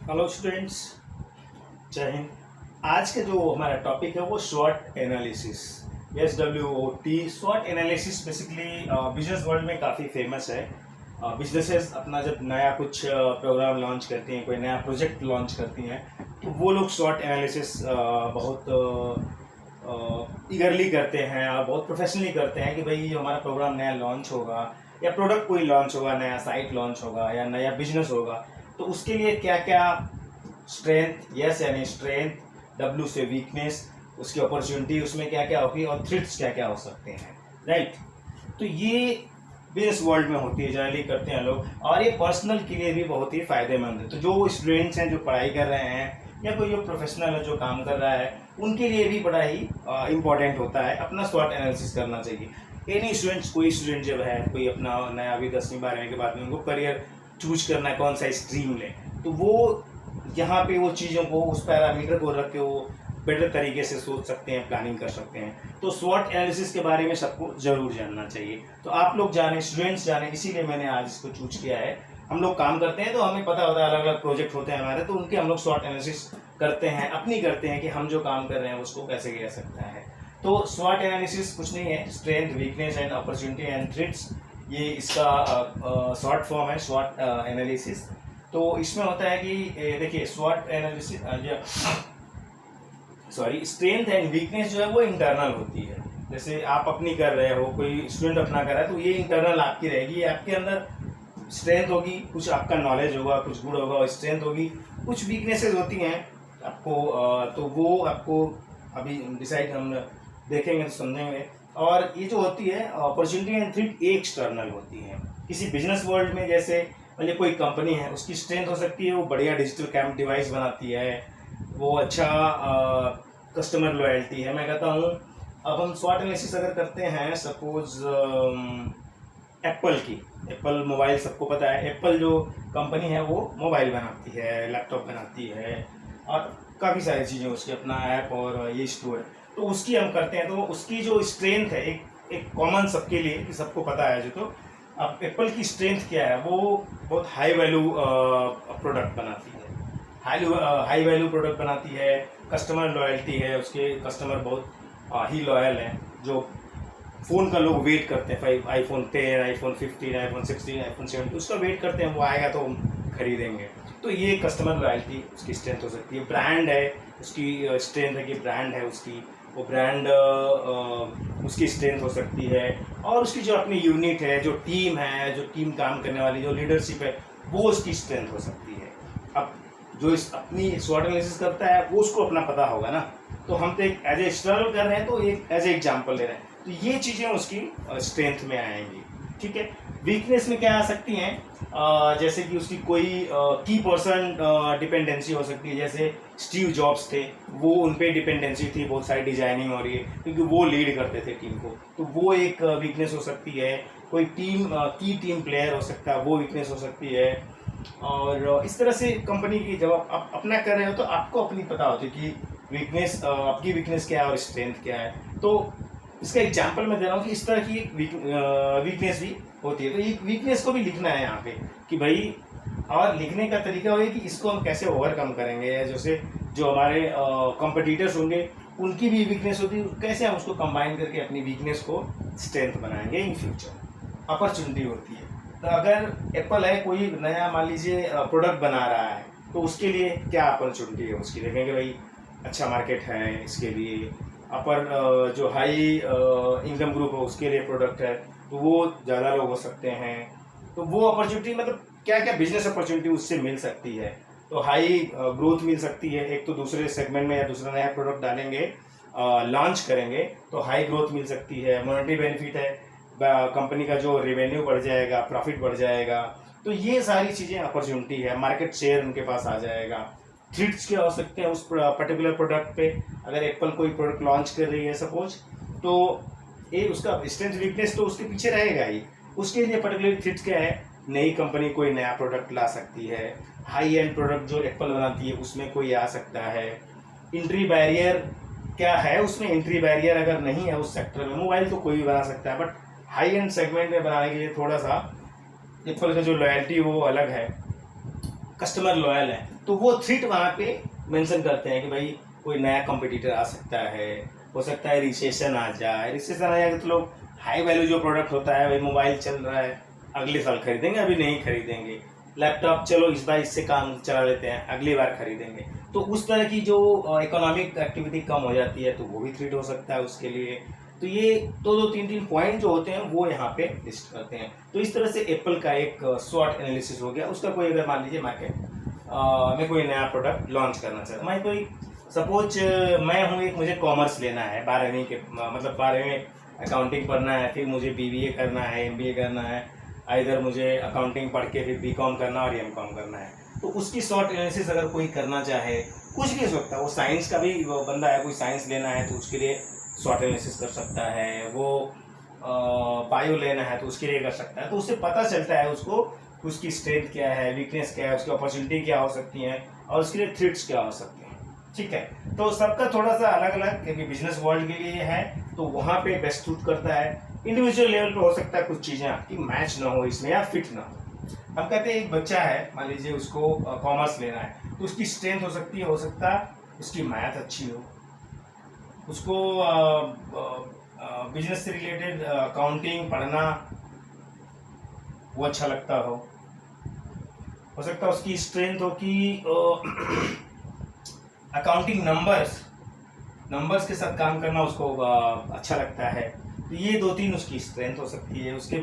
Hello students, जय हिंद। आज का जो हमारा टॉपिक है वो short analysis, SWOT। Short analysis basically business world में काफ़ी फेमस है। बिजनेसेस अपना जब नया कुछ प्रोग्राम लॉन्च करती हैं, कोई नया प्रोजेक्ट लॉन्च करती हैं, तो वो लोग शॉर्ट एनालिसिस बहुत ईगरली करते हैं और बहुत प्रोफेशनली करते हैं कि भाई हमारा प्रोग्राम नया लॉन्च होगा या प्रोडक्ट कोई लॉन्च होगा, नया साइट लॉन्च होगा या नया बिजनेस होगा, तो उसके लिए क्या क्या स्ट्रेंथ, यस यानी स्ट्रेंथ, डब्ल्यू से वीकनेस, उसकी अपॉर्चुनिटी उसमें क्या क्या होगी और थ्रेट्स क्या क्या हो सकते हैं, राइट। तो ये बिजनेस वर्ल्ड में होती है, जनरली करते हैं लोग, और ये पर्सनल के लिए भी बहुत ही फायदेमंद है। तो जो स्टूडेंट्स हैं जो पढ़ाई कर रहे हैं या कोई जो प्रोफेशनल है जो काम कर रहा है, उनके लिए भी बड़ा ही इम्पोर्टेंट होता है अपना स्वॉट एनालिसिस करना चाहिए। एनी स्टूडेंट्स, कोई स्टूडेंट जब है, कोई अपना नया अभी 10वीं 12वीं के बाद में उनको करियर चूज करना है, कौन सा स्ट्रीम ले, तो वो यहाँ पे वो चीज़ों को, उस पैरामीटर को रख के वो बेटर तरीके से सोच सकते हैं, प्लानिंग कर सकते हैं। तो स्वॉट एनालिसिस के बारे में सबको जरूर जानना चाहिए। तो आप लोग जाने, स्टूडेंट्स जाने, इसीलिए मैंने आज इसको चूज किया है। हम लोग काम करते हैं तो हमें पता होता है, अलग अलग प्रोजेक्ट होते हैं हमारे, तो उनके हम लोग स्वॉट एनालिसिस करते हैं, अपनी करते हैं कि हम जो काम कर रहे हैं उसको कैसे किया सकता है। तो स्वॉट एनालिसिस कुछ नहीं है, strength, weakness and opportunity and threats, ये इसका शॉर्ट फॉर्म है स्वॉट एनालिसिस। तो इसमें होता है कि देखिए स्वॉट analysis, sorry, strength and weakness जो है वो इंटरनल होती है। जैसे आप अपनी कर रहे हो, कोई स्टूडेंट अपना कर रहा है, तो ये इंटरनल आपकी रहेगी। आपके अंदर स्ट्रेंथ होगी, कुछ आपका नॉलेज होगा, कुछ गुड होगा और स्ट्रेंथ होगी, कुछ वीकनेसेस होती हैं आपको, तो वो आपको अभी डिसाइड हम देखेंगे तो समझेंगे। और ये जो होती है अपॉर्चुनिटी एंड थ्रेट, एक्सटर्नल होती है। किसी बिजनेस वर्ल्ड में जैसे मतलब कोई कंपनी है, उसकी स्ट्रेंथ हो सकती है वो बढ़िया डिजिटल कैम्प डिवाइस बनाती है, वो अच्छा कस्टमर लॉयल्टी है, मैं कहता हूँ। अब हम स्वॉट एनालिसिस अगर करते हैं, सपोज एप्पल की, एप्पल मोबाइल सबको पता है, एप्पल जो कंपनी है वो मोबाइल बनाती है, लैपटॉप बनाती है और काफ़ी सारी चीज़ें, उसकी अपना ऐप और ये स्टोर है, तो उसकी हम करते हैं। तो उसकी जो स्ट्रेंथ है, एक कॉमन सबके लिए कि सबको पता है जो, तो अब एप्पल की स्ट्रेंथ क्या है, वो बहुत हाई वैल्यू प्रोडक्ट बनाती है, हाई वैल्यू प्रोडक्ट बनाती है, कस्टमर लॉयल्टी है, उसके कस्टमर बहुत ही लॉयल हैं, जो फ़ोन का लोग वेट करते हैं, आईफोन 10, आईफोन 15, आईफोन 16, आईफोन 17, उसका वेट करते हैं, वो आएगा तो हम खरीदेंगे। तो ये कस्टमर लॉयल्टी उसकी स्ट्रेंथ हो सकती है। ब्रांड है, उसकी स्ट्रेंथ है कि ब्रांड है उसकी, वो ब्रांड उसकी स्ट्रेंथ हो सकती है। और उसकी जो अपनी यूनिट है, जो टीम काम करने वाली जो लीडरशिप है, वो उसकी स्ट्रेंथ हो सकती है। अब जो इस अपनी स्वॉट एनालिसिस करता है वो उसको अपना पता होगा ना, तो हम तो एक एज ए एक्सटर्नल कर रहे हैं, तो एक एज ए एग्जाम्पल ले रहे हैं, तो ये चीज़ें उसकी स्ट्रेंथ में आएंगी, ठीक है। वीकनेस में क्या आ सकती हैं, जैसे कि उसकी कोई की पर्सन डिपेंडेंसी हो सकती है। जैसे स्टीव जॉब्स थे, वो उन पे डिपेंडेंसी थी, बहुत सारी डिजाइनिंग हो रही है क्योंकि वो लीड करते थे टीम को, तो वो एक वीकनेस हो सकती है। कोई टीम प्लेयर हो सकता है, वो वीकनेस हो सकती है। और इस तरह से कंपनी की जब आप अपना कर रहे हो तो आपको अपनी पता होती है कि वीकनेस, आपकी वीकनेस क्या है और स्ट्रेंथ क्या है। तो इसका एग्जाम्पल मैं दे रहा हूँ कि इस तरह की एक वीकनेस भी होती है, तो ये वीकनेस को भी लिखना है यहाँ पे कि भाई, और लिखने का तरीका हो कि इसको हम कैसे ओवरकम करेंगे, या जैसे जो हमारे कॉम्पिटिटर्स होंगे उनकी भी वीकनेस होती है, कैसे हम उसको कंबाइन करके अपनी वीकनेस को स्ट्रेंथ बनाएंगे इन फ्यूचर। अपॉर्चुनिटी होती है, तो अगर एप्पल है, कोई नया मान लीजिए प्रोडक्ट बना रहा है, तो उसके लिए क्या अपॉर्चुनिटी है उसकी, देखेंगे भाई अच्छा मार्केट है इसके लिए। अपर जो हाई इनकम ग्रुप है उसके लिए प्रोडक्ट है, तो वो ज़्यादा लोग हो सकते हैं, तो वो अपॉर्चुनिटी मतलब क्या क्या बिजनेस अपॉर्चुनिटी उससे मिल सकती है। तो हाई ग्रोथ मिल सकती है, एक तो दूसरे सेगमेंट में या दूसरा नया प्रोडक्ट डालेंगे, लॉन्च करेंगे तो हाई ग्रोथ मिल सकती है, मॉनेटरी बेनिफिट है, कंपनी का जो रेवेन्यू बढ़ जाएगा, प्रॉफिट बढ़ जाएगा, तो ये सारी चीज़ें अपॉर्चुनिटी है, मार्केट शेयर उनके पास आ जाएगा। थ्रेट्स क्या हो सकते हैं उस पर्टिकुलर प्रोडक्ट पे, अगर एप्पल कोई प्रोडक्ट लॉन्च कर रही है सपोज, तो ये उसका स्ट्रेंथ वीकनेस तो उसके पीछे रहेगा ही। उसके लिए पर्टिकुलर थ्रेट्स क्या है, नई कंपनी कोई नया प्रोडक्ट ला सकती है, हाई एंड प्रोडक्ट जो एप्पल बनाती है उसमें कोई आ सकता है। एंट्री बैरियर क्या है उसमें, एंट्री बैरियर अगर नहीं है उस सेक्टर में, मोबाइल तो कोई भी बना सकता है, बट हाई एंड सेगमेंट में बनाने के लिए थोड़ा सा एप्पल का जो लॉयल्टी वो अलग है, कस्टमर लॉयल है, तो वो थ्रेट वहाँ पे मेंशन करते हैं कि भाई कोई नया कंपटीटर आ सकता है, हो सकता है रिसेशन आ जाए। रिसेशन आ जाएगा तो लोग हाई वैल्यू जो प्रोडक्ट होता है, भाई मोबाइल चल रहा है अगले साल खरीदेंगे, अभी नहीं खरीदेंगे। लैपटॉप चलो इस बार इससे काम चला लेते हैं, अगली बार खरीदेंगे। तो उस तरह की जो इकोनॉमिक एक्टिविटी कम हो जाती है तो वो भी थ्रेट हो सकता है उसके लिए। तो ये दो तीन पॉइंट जो होते हैं वो यहाँ पे लिस्ट करते हैं। तो इस तरह से एप्पल का एक शॉर्ट एनालिसिस हो गया। उसका कोई अगर मान लीजिए मार्केट में कोई नया प्रोडक्ट लॉन्च करना चाहता, मैं कोई सपोज मैं हूँ एक, मुझे कॉमर्स लेना है 12वीं के, मतलब 12वीं में अकाउंटिंग पढ़ना है, फिर मुझे बीबीए करना है, एमबीए करना है, इधर मुझे अकाउंटिंग पढ़ के फिर बीकॉम करना और एमकॉम करना है। तो उसकी शॉर्ट एनालिसिस अगर कोई करना चाहे, कुछ भी हो सकता है, वो साइंस का भी वो बंदा है, कोई साइंस लेना है तो उसके लिए शॉर्ट एनालिसिस कर सकता है, वो बायो लेना है तो उसके लिए कर सकता है। तो उससे पता चलता है उसको उसकी स्ट्रेंथ क्या है, वीकनेस क्या है, उसकी अपॉर्चुनिटी क्या हो सकती है और उसके लिए थ्रेट्स क्या हो सकते हैं। ठीक है, तो सबका थोड़ा सा अलग अलग, क्योंकि बिजनेस वर्ल्ड के लिए है तो वहाँ पे बेस्ट सूट करता है। इंडिविजुअल लेवल पे हो सकता है कुछ चीज़ें आपकी मैच ना हो इसमें या फिट ना हो। हम कहते हैं एक बच्चा है, मान लीजिए उसको कॉमर्स लेना है, तो उसकी स्ट्रेंथ हो सकता है उसकी मैथ अच्छी हो, उसको बिजनेस से रिलेटेड अकाउंटिंग पढ़ना वो अच्छा लगता हो सकता है उसकी स्ट्रेंथ हो कि अकाउंटिंग नंबर्स के साथ काम करना उसको अच्छा लगता है। तो ये 2-3 उसकी स्ट्रेंथ हो सकती है। उसके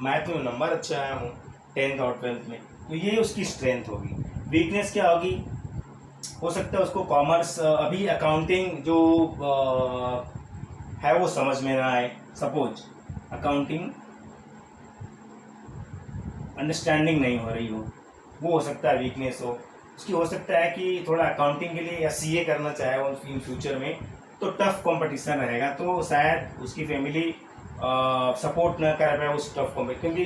मैथ में नंबर अच्छा आया हूँ 10th और 12th में, तो ये उसकी स्ट्रेंथ होगी। वीकनेस क्या होगी, हो सकता है उसको कॉमर्स अभी अकाउंटिंग जो है वो समझ में ना आए, सपोज अकाउंटिंग अंडरस्टैंडिंग नहीं हो रही हो, वो हो सकता है वीकनेस हो उसकी। हो सकता है कि थोड़ा अकाउंटिंग के लिए या सीए करना चाहे वो इन फ्यूचर में, तो टफ कंपटीशन रहेगा, तो शायद उसकी फैमिली सपोर्ट ना कर पाए उस टफ कॉम्पिटिशन, क्योंकि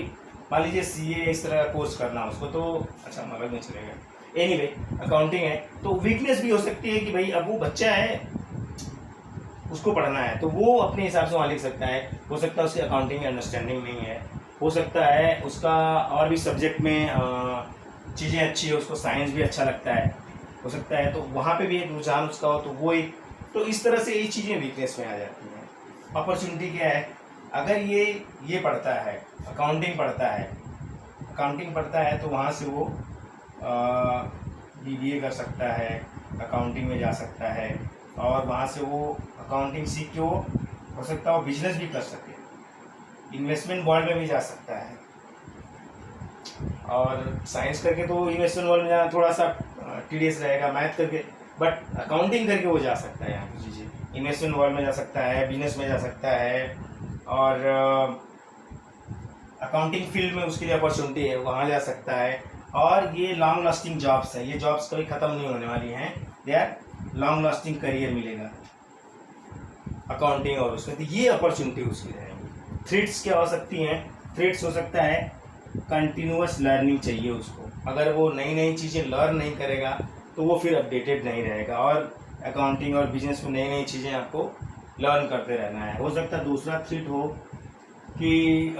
मान लीजिए सीए इस तरह का कोर्स करना उसको तो अच्छा मदद नहीं चलेगा। एनीवे अकाउंटिंग है तो वीकनेस भी हो सकती है कि भाई अब वो बच्चा है उसको पढ़ना है तो वो अपने हिसाब से वहाँ लिख सकता है। हो सकता है उसकी अकाउंटिंग में अंडरस्टैंडिंग नहीं है, हो सकता है उसका और भी सब्जेक्ट में चीज़ें अच्छी है, उसको साइंस भी अच्छा लगता है, हो सकता है तो वहाँ पे भी एक रुझान उसका हो, तो वो एक, तो इस तरह से ये चीज़ें वीकनेस में आ जाती हैं। अपॉर्चुनिटी क्या है, अगर ये पढ़ता है अकाउंटिंग पढ़ता है तो वहाँ से वो बीबीए कर सकता है, अकाउंटिंग में जा सकता है और वहाँ से वो अकाउंटिंग सीख के वो हो सकता है वो बिजनेस भी कर सके, इन्वेस्टमेंट वर्ल्ड में भी जा सकता है। और साइंस करके तो इन्वेस्टमेंट वर्ल्ड में जाना थोड़ा सा टीडियस रहेगा, मैथ करके, बट अकाउंटिंग करके वो जा सकता है यहाँ की चीज़ें, इन्वेस्टमेंट वर्ल्ड में जा सकता है, बिजनेस में जा सकता है और अकाउंटिंग फील्ड में उसके लिए अपॉर्चुनिटी है, वहाँ जा सकता है। और ये लॉन्ग लास्टिंग जॉब्स है, ये जॉब्स कभी ख़त्म नहीं होने वाली हैं, they are long lasting career मिलेगा अकाउंटिंग और उसमें, तो ये अपॉर्चुनिटी उसकी रहेगी। थ्रेट्स क्या हो सकती हैं, थ्रेट्स हो सकता है कंटिन्यूअस लर्निंग चाहिए उसको, अगर वो नई नई चीज़ें लर्न नहीं करेगा तो वो फिर अपडेटेड नहीं रहेगा, और अकाउंटिंग और बिजनेस में नई नई चीज़ें आपको लर्न करते रहना है। हो सकता है दूसरा थ्रेट हो कि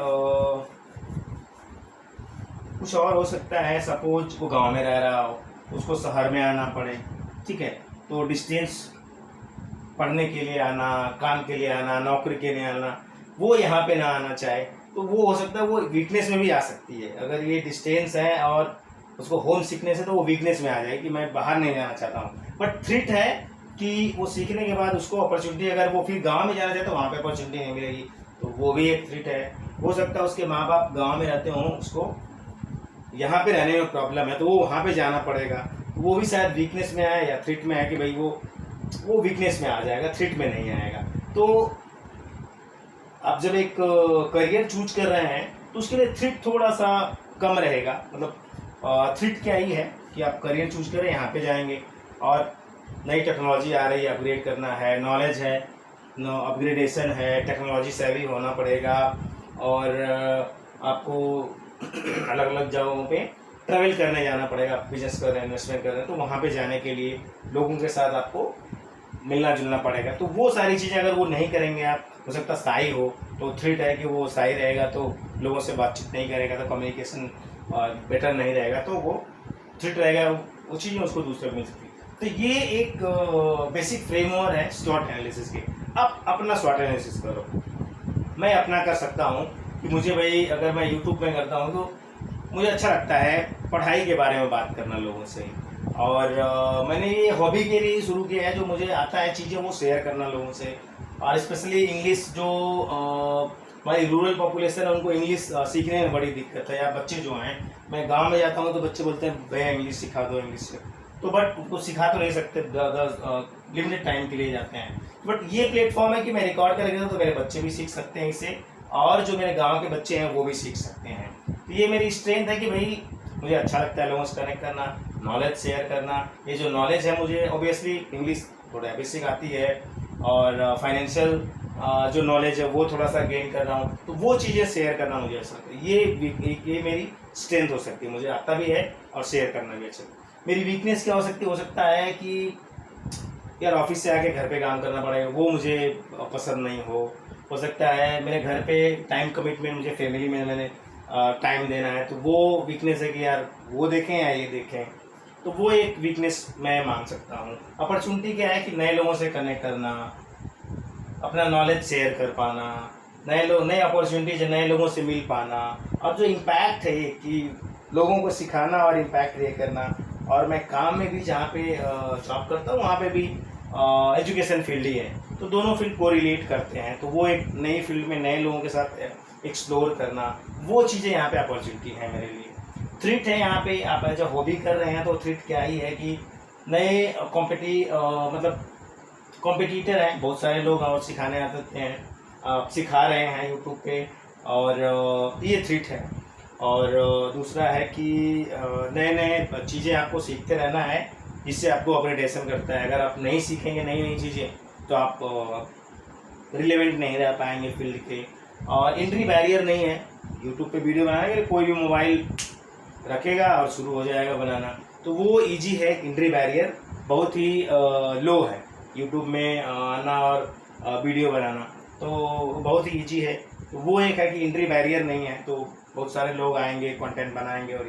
कुछ और हो सकता है, सपोज वो गांव में रह रहा हो उसको शहर में आना पड़े, ठीक है, तो डिस्टेंस पढ़ने के लिए आना, काम के लिए आना, नौकरी के लिए आना, वो यहाँ पे ना आना चाहे, तो वो हो सकता है वो वीकनेस में भी आ सकती है। अगर ये डिस्टेंस है और उसको होम सिकनेस है तो वो वीकनेस में आ जाए कि मैं बाहर नहीं जाना चाहता हूँ। बट थ्रेट है कि वो सीखने के बाद उसको अपॉर्चुनिटी, अगर वो फिर गांव में जाना चाहे तो वहाँ पे अपॉर्चुनिटी नहीं मिलेगी, तो वो भी एक थ्रेट है। हो सकता है उसके माँ बाप गाँव में रहते हों, उसको यहाँ पे रहने में प्रॉब्लम है तो वो वहाँ पे जाना पड़ेगा, वो भी शायद वीकनेस में आए या थ्रेट में आए कि भाई वो वीकनेस में आ जाएगा, थ्रेट में नहीं आएगा। तो आप जब एक करियर चूज कर रहे हैं तो उसके लिए थ्रेट थोड़ा सा कम रहेगा, मतलब थ्रेट क्या ही है कि आप करियर चूज करें, यहाँ पे जाएंगे और नई टेक्नोलॉजी आ रही है, अपग्रेड करना है, नॉलेज है, अपग्रेडेशन है, टेक्नोलॉजी सेवी होना पड़ेगा और आपको अलग अलग जगहों पे ट्रैवल करने जाना पड़ेगा, बिजनेस कर रहे हैं, इन्वेस्टमेंट कर रहे हैं, तो वहाँ पे जाने के लिए लोगों के साथ आपको मिलना जुलना पड़ेगा। तो वो सारी चीज़ें अगर वो नहीं करेंगे आप, हो सकता साई हो तो थ्रेट है कि वो साई रहेगा तो लोगों से बातचीत नहीं करेगा, तो कम्युनिकेशन बेटर नहीं रहेगा, तो वो थ्रिट रहेगा वो चीज़ें उसको दूसरे को मिल सकती है। तो ये एक बेसिक फ्रेमवर्क है स्वॉट एनालिसिस के। अब अपना स्वॉट एनालिसिस करो। मैं अपना कर सकता हूँ कि मुझे भाई अगर मैं यूट्यूब में करता हूँ तो मुझे अच्छा लगता है पढ़ाई के बारे में बात करना लोगों से, और मैंने ये हॉबी के लिए शुरू किया है। जो मुझे आता है चीज़ें वो शेयर करना लोगों से, और स्पेशली इंग्लिश जो हमारी रूरल पॉपुलेशन है उनको इंग्लिश सीखने में बड़ी दिक्कत है। या बच्चे जो हैं, मैं गांव में जाता हूँ तो बच्चे बोलते हैं भैया इंग्लिश सिखा दो इंग्लिश, तो बट उनको सिखा तो नहीं सकते, लिमिटेड टाइम के लिए जाते हैं। बट ये प्लेटफॉर्म है कि मैं रिकॉर्ड करके दूँ तो मेरे बच्चे भी सीख सकते हैं इससे, और जो मेरे गाँव के बच्चे हैं वो भी सीख सकते हैं। तो ये मेरी स्ट्रेंथ है कि भाई मुझे अच्छा लगता है लोगों से कनेक्ट करना, नॉलेज शेयर करना। ये जो नॉलेज है मुझे ऑब्वियसली इंग्लिश थोड़ा बेसिक आती है, और फाइनेंशियल जो नॉलेज है वो थोड़ा सा गेन कर रहा हूँ, तो वो चीज़ें शेयर करना मुझे अच्छा लगता है। ये मेरी स्ट्रेंथ हो सकती है, मुझे आता भी है और शेयर करना भी अच्छा। मेरी वीकनेस क्या हो सकता है कि यार ऑफिस से आके घर पे काम करना पड़ेगा, वो मुझे पसंद नहीं हो सकता है। मेरे घर पे टाइम कमिटमेंट, मुझे फैमिली में मैंने टाइम देना है, तो वो वीकनेस है कि यार वो देखें या ये देखें, तो वो एक वीकनेस मैं मान सकता हूँ। अपॉर्चुनिटी क्या है कि नए लोगों से कनेक्ट करना, अपना नॉलेज शेयर कर पाना, नए अपॉर्चुनिटीज नए लोगों से मिल पाना, और जो इम्पैक्ट है कि लोगों को सिखाना और इम्पैक्ट क्रिएट करना। और मैं काम में भी जहाँ पे जॉब करता हूँ वहाँ पे भी एजुकेशन फील्ड ही है, तो दोनों फील्ड को रिलेट करते हैं। तो वो एक नई फील्ड में नए लोगों के साथ एक्सप्लोर करना, वो चीज़ें यहाँ पे अपॉर्चुनिटी है मेरे लिए। थ्रिट है यहाँ पे, आप जो हॉबी कर रहे हैं तो थ्रिट क्या ही है कि नए कॉम्पिटिटर हैं बहुत सारे लोग, और सिखाने आते हैं, सिखा रहे हैं यूट्यूब पे, और ये थ्रिट है। और दूसरा है कि नए नए चीज़ें आपको सीखते रहना है, जिससे आपको अपग्रेडेशन करता है। अगर आप नहीं सीखेंगे नई चीज़ें तो आप रिलेवेंट नहीं रह पाएंगे फील्ड के। और एंट्री बैरियर नहीं है, यूट्यूब पे वीडियो बनाने के लिए कोई भी मोबाइल रखेगा और शुरू हो जाएगा बनाना, तो वो इजी है। एंट्री बैरियर बहुत ही लो है यूट्यूब में आना और वीडियो बनाना, तो बहुत ही इजी है। तो वो एक है कि एंट्री बैरियर नहीं है, तो बहुत सारे लोग आएंगे, कंटेंट बनाएंगे, और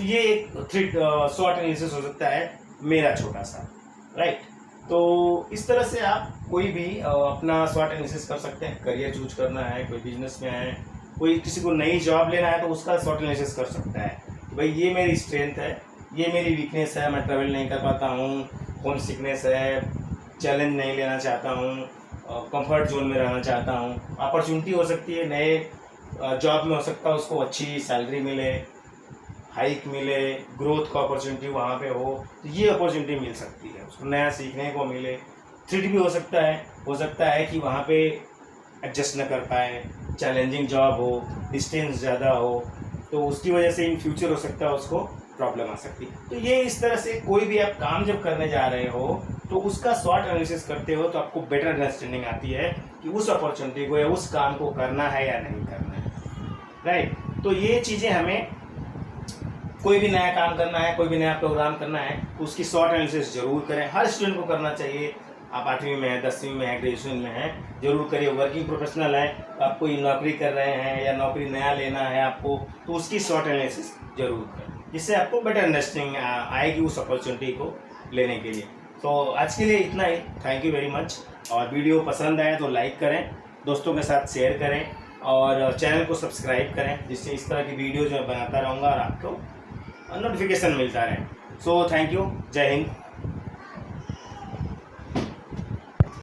ये एक थ्रिट शॉर्ट एनालिसिस हो सकता है मेरा छोटा सा, राइट। तो इस तरह से आप कोई भी अपना शॉर्ट एनालिसिस कर सकते हैं। करियर चूज करना है, कोई बिजनेस में है, कोई किसी को नई जॉब लेना है, तो उसका शॉर्ट एनालिसिस कर सकता है कि भाई ये मेरी स्ट्रेंथ है, ये मेरी वीकनेस है, मैं ट्रैवल नहीं कर पाता हूँ, होम सिकनेस है, चैलेंज नहीं लेना चाहता हूँ, कंफर्ट जोन में रहना चाहता हूँ। अपॉर्चुनिटी हो सकती है नए जॉब में, हो सकता है उसको अच्छी सैलरी मिले, हाइक मिले, ग्रोथ का अपॉर्चुनिटी वहाँ पे हो, तो ये अपॉर्चुनिटी मिल सकती है, उसको नया सीखने को मिले। थ्रिट भी हो सकता है कि वहाँ पे एडजस्ट न कर पाए, चैलेंजिंग जॉब हो, डिस्टेंस ज़्यादा हो, तो उसकी वजह से इन फ्यूचर हो सकता है उसको प्रॉब्लम आ सकती है। तो ये इस तरह से कोई भी आप काम जब करने जा रहे हो तो उसका शॉर्ट एनालिसिस करते हो, तो आपको बेटर अंडरस्टैंडिंग आती है कि उस अपॉर्चुनिटी को या उस काम को करना है या नहीं करना है, राइट। तो ये चीज़ें हमें, कोई भी नया काम करना है, कोई भी नया प्रोग्राम करना है, तो उसकी शॉर्ट एनालिसिस जरूर करें। हर स्टूडेंट को करना चाहिए। आप 8वीं में है, 10वीं में है, ग्रेजुएशन में है, जरूर करिए। वर्किंग प्रोफेशनल है, तो आप कोई नौकरी कर रहे हैं या नौकरी नया लेना है आपको, तो उसकी शॉर्ट एनालिसिस जरूर करें, जिससे आपको बेटर अंडरस्टैंडिंग आएगी उस अपॉर्चुनिटी को लेने के लिए। तो आज के लिए इतना ही। Thank you very much. और वीडियो पसंद आए तो लाइक करें, दोस्तों के साथ शेयर करें, और चैनल को सब्सक्राइब करें, जिससे इस तरह की वीडियो जो बनाता रहूँगा और आपको नोटिफिकेशन मिलता रहे। So thank you. जय हिंद।